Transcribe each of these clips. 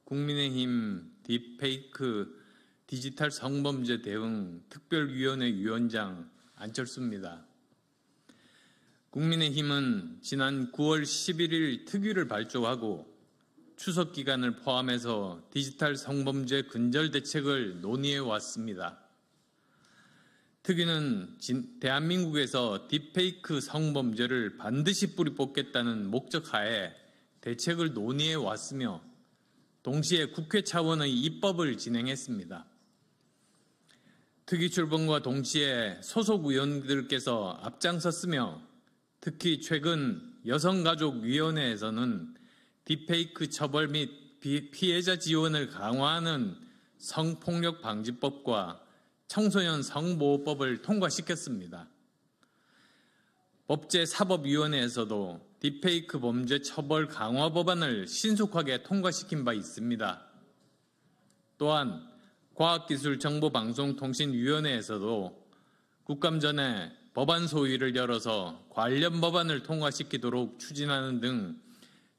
국민의힘 딥페이크 디지털 성범죄 대응 특별위원회 위원장 안철수입니다. 국민의힘은 지난 9월 11일 특위를 발족하고 추석 기간을 포함해서 디지털 성범죄 근절 대책을 논의해 왔습니다. 특위는 대한민국에서 딥페이크 성범죄를 반드시 뿌리 뽑겠다는 목적 하에 대책을 논의해 왔으며 동시에 국회 차원의 입법을 진행했습니다. 특위 출범과 동시에 소속 의원들께서 앞장섰으며 특히 최근 여성가족위원회에서는 딥페이크 처벌 및 피해자 지원을 강화하는 성폭력방지법과 청소년 성보호법을 통과시켰습니다. 법제사법위원회에서도 딥페이크 범죄 처벌 강화 법안을 신속하게 통과시킨 바 있습니다. 또한 과학기술정보방송통신위원회에서도 국감전에 법안 소위를 열어서 관련 법안을 통과시키도록 추진하는 등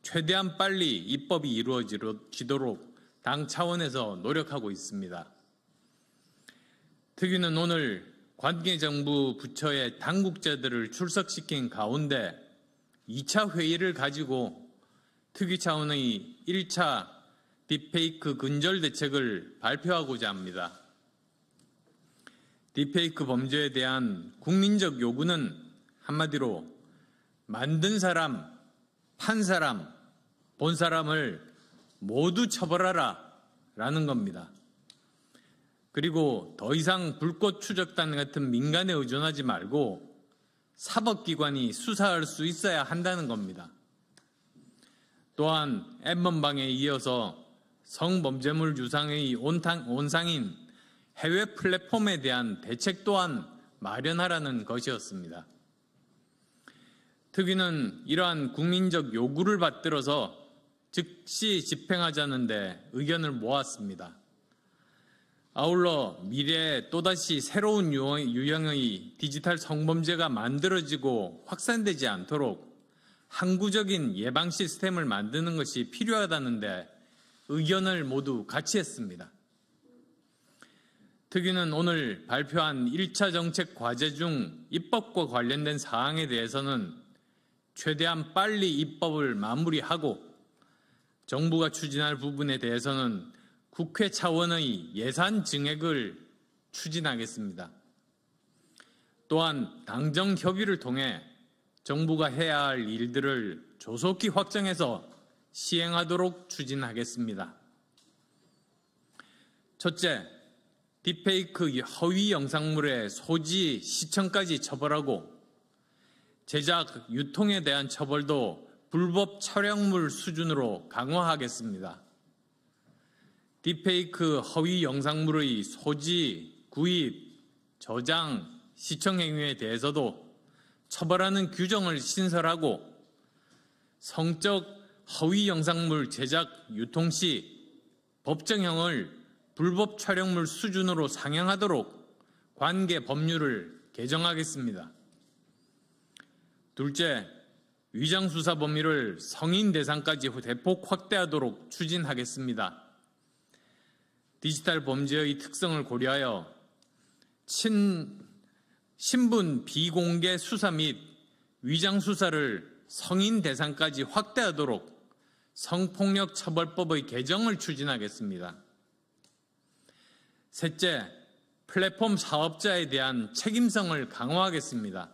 최대한 빨리 입법이 이루어지도록 당 차원에서 노력하고 있습니다. 특위는 오늘 관계정부 부처의 당국자들을 출석시킨 가운데 2차 회의를 가지고 특위 차원의 1차 딥페이크 근절 대책을 발표하고자 합니다. 딥페이크 범죄에 대한 국민적 요구는 한마디로 만든 사람, 판 사람, 본 사람을 모두 처벌하라 라는 겁니다. 그리고 더 이상 불꽃 추적단 같은 민간에 의존하지 말고 사법기관이 수사할 수 있어야 한다는 겁니다. 또한 엠번방에 이어서 성범죄물 유상의 온상인 해외 플랫폼에 대한 대책 또한 마련하라는 것이었습니다. 특위는 이러한 국민적 요구를 받들어서 즉시 집행하자는 데 의견을 모았습니다. 아울러 미래에 또다시 새로운 유형의 디지털 성범죄가 만들어지고 확산되지 않도록 항구적인 예방 시스템을 만드는 것이 필요하다는데 의견을 모두 같이 했습니다. 특위는 오늘 발표한 1차 정책 과제 중 입법과 관련된 사항에 대해서는 최대한 빨리 입법을 마무리하고 정부가 추진할 부분에 대해서는 국회 차원의 예산 증액을 추진하겠습니다. 또한 당정 협의를 통해 정부가 해야 할 일들을 조속히 확정해서 시행하도록 추진하겠습니다. 첫째, 딥페이크 허위 영상물의 소지, 시청까지 처벌하고 제작, 유통에 대한 처벌도 불법 촬영물 수준으로 강화하겠습니다. 딥페이크 허위 영상물의 소지, 구입, 저장, 시청 행위에 대해서도 처벌하는 규정을 신설하고 성적 허위 영상물 제작, 유통 시 법정형을 불법 촬영물 수준으로 상향하도록 관계 법률을 개정하겠습니다. 둘째, 위장수사 범위를 성인 대상까지 대폭 확대하도록 추진하겠습니다. 디지털 범죄의 특성을 고려하여 신분 비공개 수사 및 위장수사를 성인 대상까지 확대하도록 성폭력 처벌법의 개정을 추진하겠습니다. 셋째, 플랫폼 사업자에 대한 책임성을 강화하겠습니다.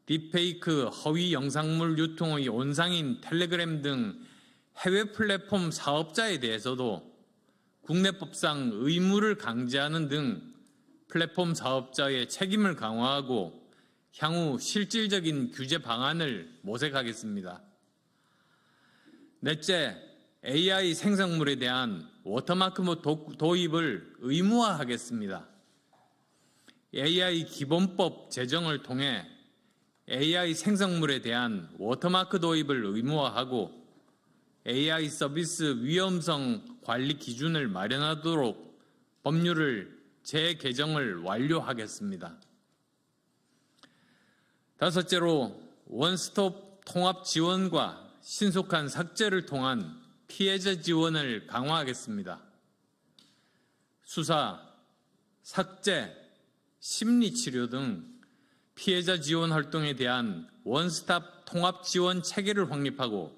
딥페이크 허위 영상물 유통의 온상인 텔레그램 등 해외 플랫폼 사업자에 대해서도 국내법상 의무를 강제하는 등 플랫폼 사업자의 책임을 강화하고 향후 실질적인 규제 방안을 모색하겠습니다. 넷째, AI 생성물에 대한 워터마크 도입을 의무화하겠습니다. AI 기본법 제정을 통해 AI 생성물에 대한 워터마크 도입을 의무화하고 AI 서비스 위험성 관리 기준을 마련하도록 법률을 재개정을 완료하겠습니다. 다섯째로 원스톱 통합 지원과 신속한 삭제를 통한 피해자 지원을 강화하겠습니다. 수사, 삭제, 심리치료 등 피해자 지원 활동에 대한 원스톱 통합 지원 체계를 확립하고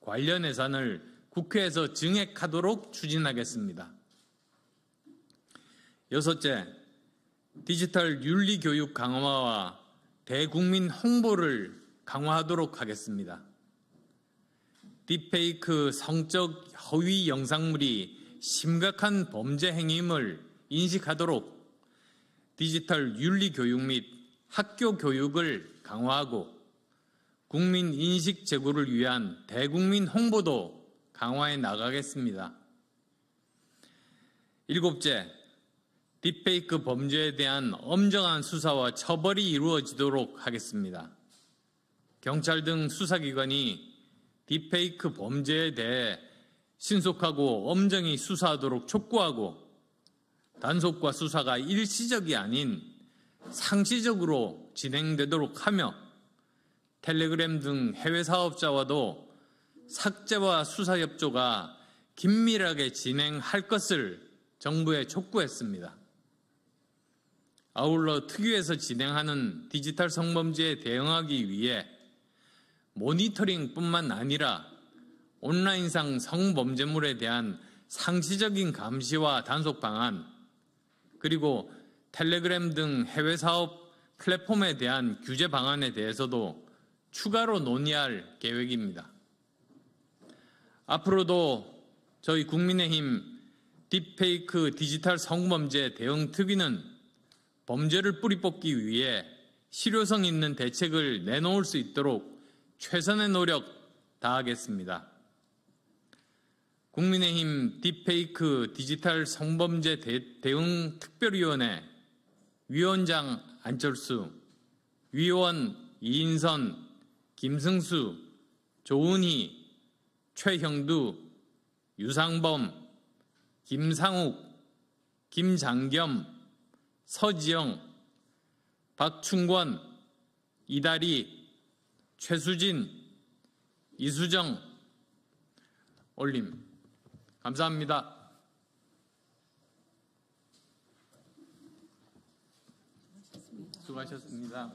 관련 예산을 국회에서 증액하도록 추진하겠습니다. 여섯째, 디지털 윤리 교육 강화와 대국민 홍보를 강화하도록 하겠습니다. 딥페이크 성적 허위 영상물이 심각한 범죄 행위임을 인식하도록 디지털 윤리 교육 및 학교 교육을 강화하고 국민 인식 제고를 위한 대국민 홍보도 강화해 나가겠습니다. 일곱째, 딥페이크 범죄에 대한 엄정한 수사와 처벌이 이루어지도록 하겠습니다. 경찰 등 수사기관이 딥페이크 범죄에 대해 신속하고 엄정히 수사하도록 촉구하고 단속과 수사가 일시적이 아닌 상시적으로 진행되도록 하며 텔레그램 등 해외 사업자와도 삭제와 수사 협조가 긴밀하게 진행할 것을 정부에 촉구했습니다. 아울러 특위에서 진행하는 디지털 성범죄에 대응하기 위해 모니터링뿐만 아니라 온라인상 성범죄물에 대한 상시적인 감시와 단속 방안, 그리고 텔레그램 등 해외 사업 플랫폼에 대한 규제 방안에 대해서도 추가로 논의할 계획입니다. 앞으로도 저희 국민의힘 딥페이크 디지털 성범죄 대응 특위는 범죄를 뿌리 뽑기 위해 실효성 있는 대책을 내놓을 수 있도록 최선의 노력 다하겠습니다. 국민의힘 딥페이크 디지털 성범죄 대응 특별위원회 위원장 안철수, 위원 이인선, 김승수, 조은희, 최형두, 유상범, 김상욱, 김장겸, 서지영, 박충권, 이다리, 최수진, 이수정, 올림. 감사합니다. 수고하셨습니다.